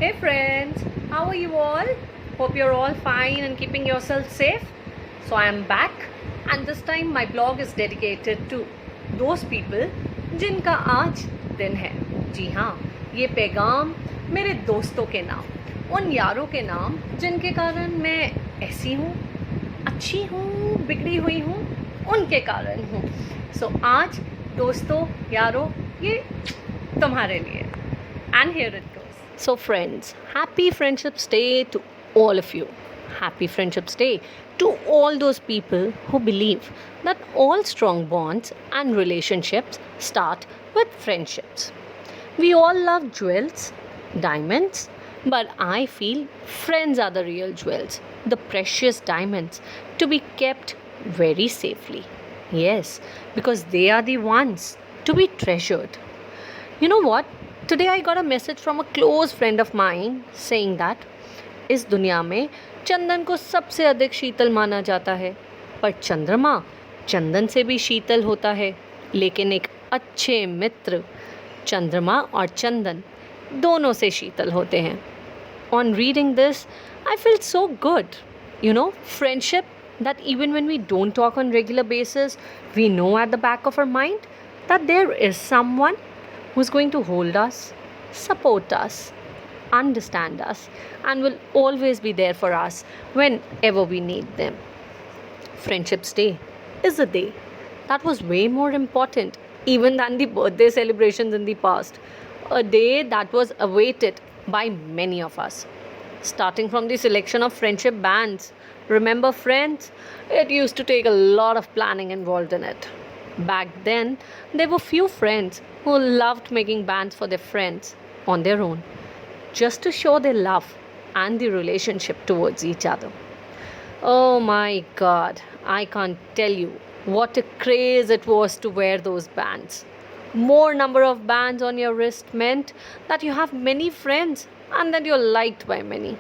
Hey friends, how are you all? Hope you're all fine and keeping yourself safe. So I am back and this time my blog is dedicated to those people जिनका आज दिन है. जी हाँ, ये पैगाम मेरे दोस्तों के नाम, उन यारों के नाम जिनके कारण मैं ऐसी हूँ, अच्छी हूँ, बिगड़ी हुई हूँ, उनके कारण हूँ. सो आज दोस्तों, यारों, ये तुम्हारे लिए. And here it goes. So friends, happy Friendships Day to all of you. Happy Friendships Day to all those people who believe that all strong bonds and relationships start with friendships. We all love jewels, diamonds, but I feel friends are the real jewels, the precious diamonds to be kept very safely. Yes, because they are the ones to be treasured. You know what? Today I got a message from a close friend of mine saying that इस दुनिया में चंदन को सबसे अधिक शीतल माना जाता है, पर चंद्रमा चंदन से भी शीतल होता है. लेकिन एक अच्छे मित्र चंद्रमा और चंदन दोनों से शीतल होते हैं. On reading this, I felt so good. You know, friendship that even when we don't talk on regular basis, we know at the back of our mind that there is someone who's going to hold us, support us, understand us, and will always be there for us whenever we need them. Friendships Day is a day that was way more important even than the birthday celebrations in the past. A day that was awaited by many of us. Starting from the selection of friendship bands. Remember, friends? It used to take a lot of planning involved in it. Back then, there were few friends who loved making bands for their friends on their own, just to show their love and the relationship towards each other. Oh my god, I can't tell you what a craze it was to wear those bands. More number of bands on your wrist meant that you have many friends and that you're liked by many.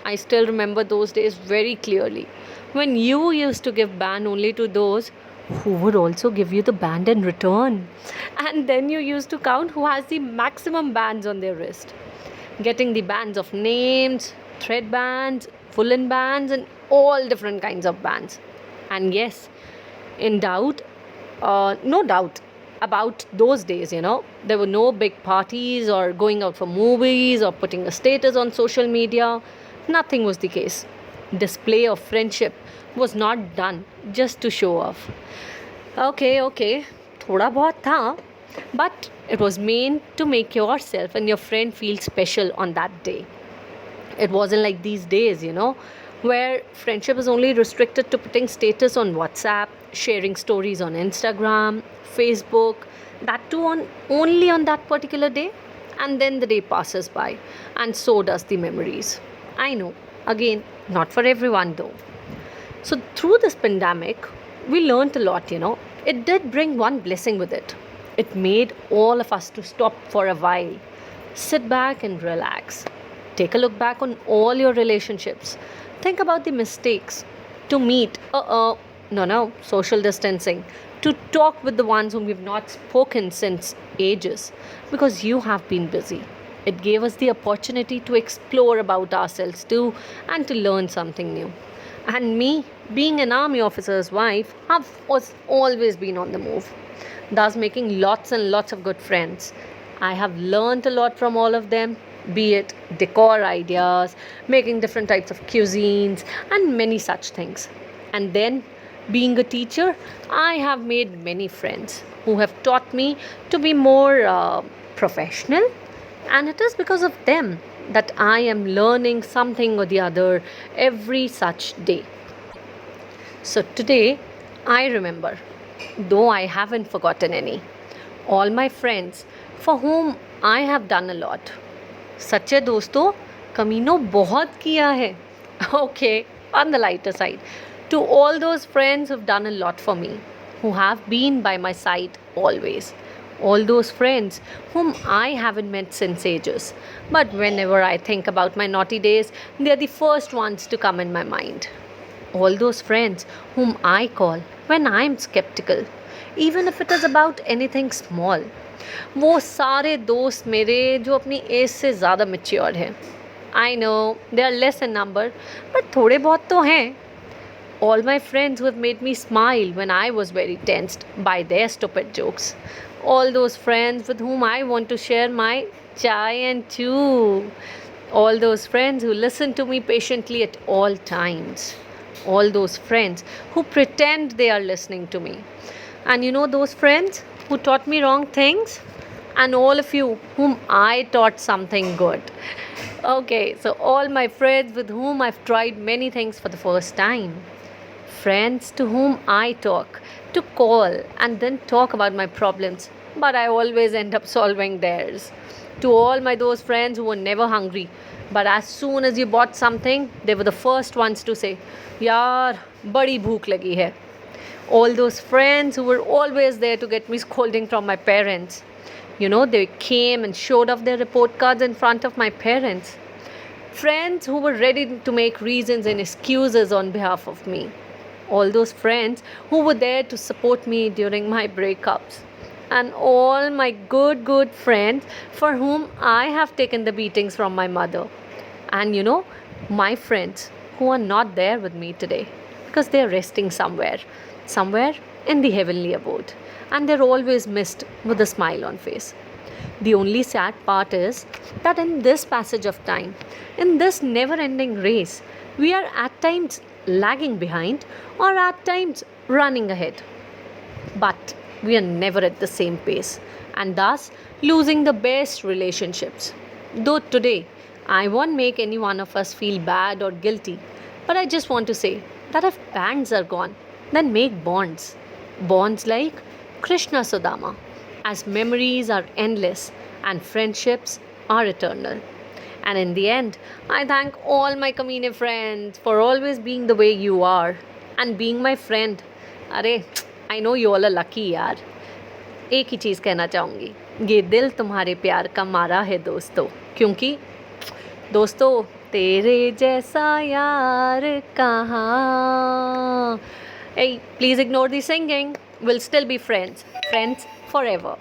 I still remember those days very clearly when you used to give band only to those who would also give you the band in return. And then you used to count who has the maximum bands on their wrist. Getting the bands of names, thread bands, woolen bands, and all different kinds of bands. And yes, in doubt, no doubt about those days, there were no big parties or going out for movies or putting a status on social media. Nothing was the case. Display of friendship was not done just to show off. Okay, thoda bahut tha, but it was meant to make yourself and your friend feel special on that day. It wasn't like these days, where friendship is only restricted to putting status on WhatsApp, sharing stories on Instagram, Facebook, that too only on that particular day, and then the day passes by, and so does the memories. I know, again, not for everyone though. So through this pandemic, we learned a lot, It did bring one blessing with it. It made all of us to stop for a while, sit back and relax. Take a look back on all your relationships. Think about the mistakes. To meet, social distancing. To talk with the ones whom we've not spoken since ages because you have been busy. It gave us the opportunity to explore about ourselves too and to learn something new. And me, being an army officer's wife, have always been on the move, thus making lots and lots of good friends. I have learned a lot from all of them, be it decor ideas, making different types of cuisines, and many such things. And then, being a teacher, I have made many friends who have taught me to be more professional, and it is because of them that I am learning something or the other every such day. So today, I remember, though I haven't forgotten any, all my friends for whom I have done a lot. सच्चे दोस्तों, कमीनों बहुत किया है. Okay, on the lighter side, to all those friends who've done a lot for me, who have been by my side always. All those friends whom I haven't met since ages. But whenever I think about my naughty days, they're the first ones to come in my mind. All those friends whom I call when I'm skeptical, even if it is about anything small. वो सारे दोस्त मेरे जो अपनी as से ज़्यादा mature हैं, I know they are less in number, but थोड़े बहुत तो हैं. All my friends who have made me smile when I was very tensed by their stupid jokes. All those friends with whom I want to share my chai and chew. All those friends who listen to me patiently at all times. All those friends who pretend they are listening to me. And you know those friends who taught me wrong things? And all of you whom I taught something good. Okay, so all my friends with whom I've tried many things for the first time. Friends to whom I talk, to call and then talk about my problems, but I always end up solving theirs. To all my those friends who were never hungry, but as soon as you bought something, they were the first ones to say, "Yaar, badi bhook lagi hai." All those friends who were always there to get me scolding from my parents. You know, they came and showed off their report cards in front of my parents. Friends who were ready to make reasons and excuses on behalf of me. All those friends who were there to support me during my breakups. And all my good friends for whom I have taken the beatings from my mother. And you know, my friends who are not there with me today because they are resting somewhere in the heavenly abode. And they're always missed with a smile on face. The only sad part is that in this passage of time, in this never ending race, we are at times lagging behind or at times running ahead. But we are never at the same pace and thus losing the best relationships. Though today, I won't make any one of us feel bad or guilty, but I just want to say that if bands are gone, then make bonds. Bonds like Krishna Sudama, as memories are endless and friendships are eternal. And in the end, I thank all my Kamine friends for always being the way you are and being my friend. अरे I know you all are lucky यार. एक ही चीज़ कहना चाहूँगी, ये दिल तुम्हारे प्यार का मारा है दोस्तों, क्योंकि दोस्तों तेरे जैसा यार कहाँ. Hey, please ignore the singing. We'll still be friends forever.